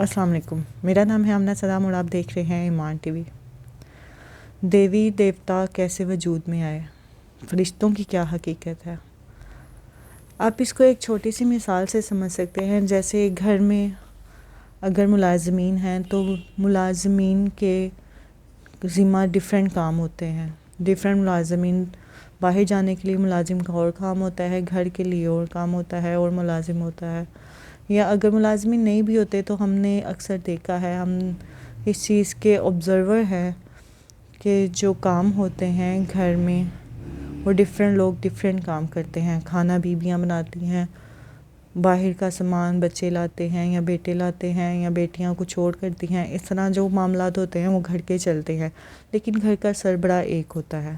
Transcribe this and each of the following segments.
السلام علیکم، میرا نام ہے آمنہ صدام اور آپ دیکھ رہے ہیں ایمان ٹی وی۔ دیوی دیوتا کیسے وجود میں آئے، فرشتوں کی کیا حقیقت ہے۔ آپ اس کو ایک چھوٹی سی مثال سے سمجھ سکتے ہیں، جیسے گھر میں اگر ملازمین ہیں تو ملازمین کے ذمہ ڈیفرنٹ کام ہوتے ہیں۔ ڈیفرنٹ ملازمین، باہر جانے کے لیے ملازم کا اور کام ہوتا ہے، گھر کے لیے اور کام ہوتا ہے اور ملازم ہوتا ہے۔ یا اگر ملازمین نہیں بھی ہوتے تو ہم نے اکثر دیکھا ہے، ہم اس چیز کے آبزرور ہیں کہ جو کام ہوتے ہیں گھر میں وہ ڈیفرنٹ لوگ ڈیفرنٹ کام کرتے ہیں۔ کھانا بیویاں بناتی ہیں، باہر کا سامان بچے لاتے ہیں یا بیٹے لاتے ہیں یا بیٹیاں کچھ اور کرتی ہیں۔ اس طرح جو معاملات ہوتے ہیں وہ گھر کے چلتے ہیں، لیکن گھر کا سربراہ ایک ہوتا ہے۔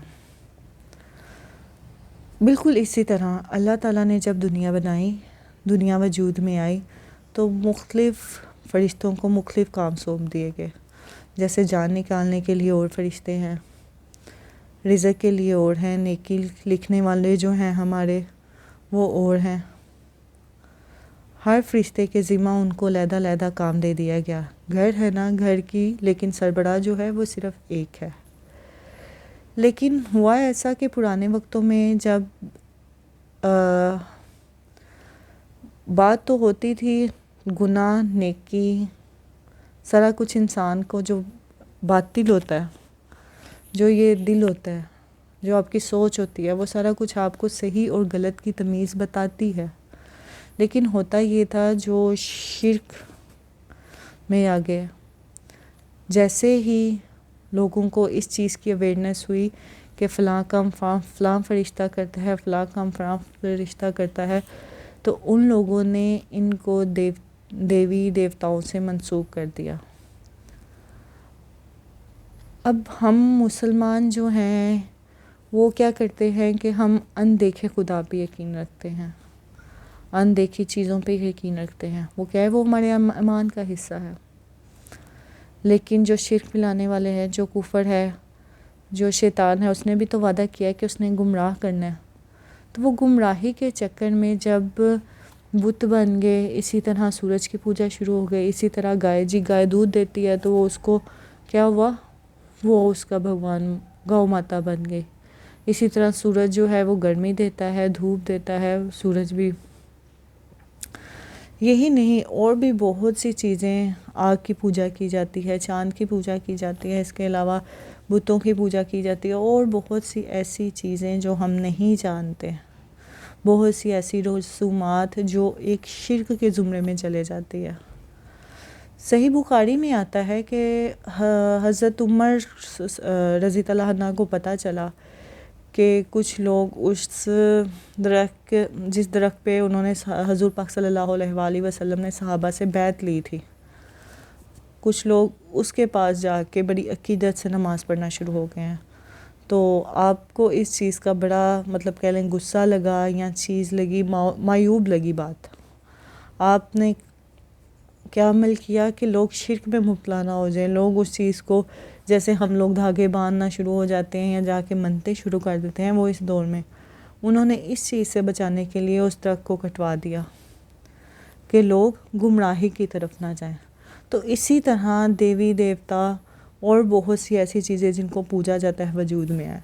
بالکل اسی طرح اللہ تعالیٰ نے جب دنیا بنائی، دنیا وجود میں آئی، تو مختلف فرشتوں کو مختلف کام سونپ دیے گئے۔ جیسے جان نکالنے کے لیے اور فرشتے ہیں، رزق کے لیے اور ہیں، نیکی لکھنے والے جو ہیں ہمارے وہ اور ہیں۔ ہر فرشتے کے ذمہ ان کو علیحدہ علیحدہ کام دے دیا گیا۔ گھر ہے نا گھر کی، لیکن سربراہ جو ہے وہ صرف ایک ہے۔ لیکن ہوا ایسا کہ پرانے وقتوں میں جب بات تو ہوتی تھی گناہ نیکی، سارا کچھ انسان کو جو باطل ہوتا ہے، جو یہ دل ہوتا ہے، جو آپ کی سوچ ہوتی ہے، وہ سارا کچھ آپ کو صحیح اور غلط کی تمیز بتاتی ہے۔ لیکن ہوتا یہ تھا جو شرک میں آ گیا، جیسے ہی لوگوں کو اس چیز کی اویئرنیس ہوئی کہ فلاں کام فلاں فرشتہ کرتا ہے، فلاں کام فلاں فرشتہ کرتا ہے، تو ان لوگوں نے ان کو دیوی دیوتاؤں سے منسوب کر دیا۔ اب ہم مسلمان جو ہیں وہ کیا کرتے ہیں کہ ہم اندیکھے خدا پہ یقین رکھتے ہیں، اندیکھی چیزوں پہ یقین رکھتے ہیں۔ وہ کیا ہے، وہ ہمارے ایمان کا حصہ ہے۔ لیکن جو شرک پلانے والے ہیں، جو کفر ہے، جو شیطان ہے، اس نے بھی تو وعدہ کیا ہے کہ اس نے گمراہ کرنا ہے۔ تو وہ گمراہی کے چکر میں جب بت بن گئے، اسی طرح سورج کی پوجا شروع ہو گئی، اسی طرح گائے دودھ دیتی ہے تو وہ اس کو کیا ہوا، وہ اس کا بھگوان گاؤں ماتا بن گئی۔ اسی طرح سورج جو ہے وہ گرمی دیتا ہے، دھوپ دیتا ہے، سورج بھی۔ یہی نہیں، اور بھی بہت سی چیزیں، آگ کی پوجا کی جاتی ہے، چاند کی پوجا کی جاتی ہے، اس کے علاوہ بتوں کی پوجا کی جاتی ہے، اور بہت سی ایسی چیزیں جو ہم نہیں جانتے، بہت سی ایسی رسومات جو ایک شرک کے زمرے میں چلے جاتی ہے۔ صحیح بخاری میں آتا ہے کہ حضرت عمر رضی اللہ عنہ کو پتہ چلا کہ کچھ لوگ اس درخت، جس درخت پہ انہوں نے حضور پاک صلی اللہ علیہ وآلہ وسلم نے صحابہ سے بیعت لی تھی، کچھ لوگ اس کے پاس جا کے بڑی عقیدت سے نماز پڑھنا شروع ہو گئے ہیں۔ تو آپ کو اس چیز کا بڑا کہہ لیں غصہ لگا یا چیز لگی، معیوب لگی بات۔ آپ نے کیا عمل کیا کہ لوگ شرک میں مبتلا نہ ہو جائیں، لوگ اس چیز کو، جیسے ہم لوگ دھاگے باندھنا شروع ہو جاتے ہیں یا جا کے منتیں شروع کر دیتے ہیں، وہ اس دور میں انہوں نے اس چیز سے بچانے کے لیے اس درخت کو کٹوا دیا کہ لوگ گمراہی کی طرف نہ جائیں۔ تو اسی طرح دیوی دیوتا اور بہت سی ایسی چیزیں جن کو پوجا جاتا ہے وجود میں آئے۔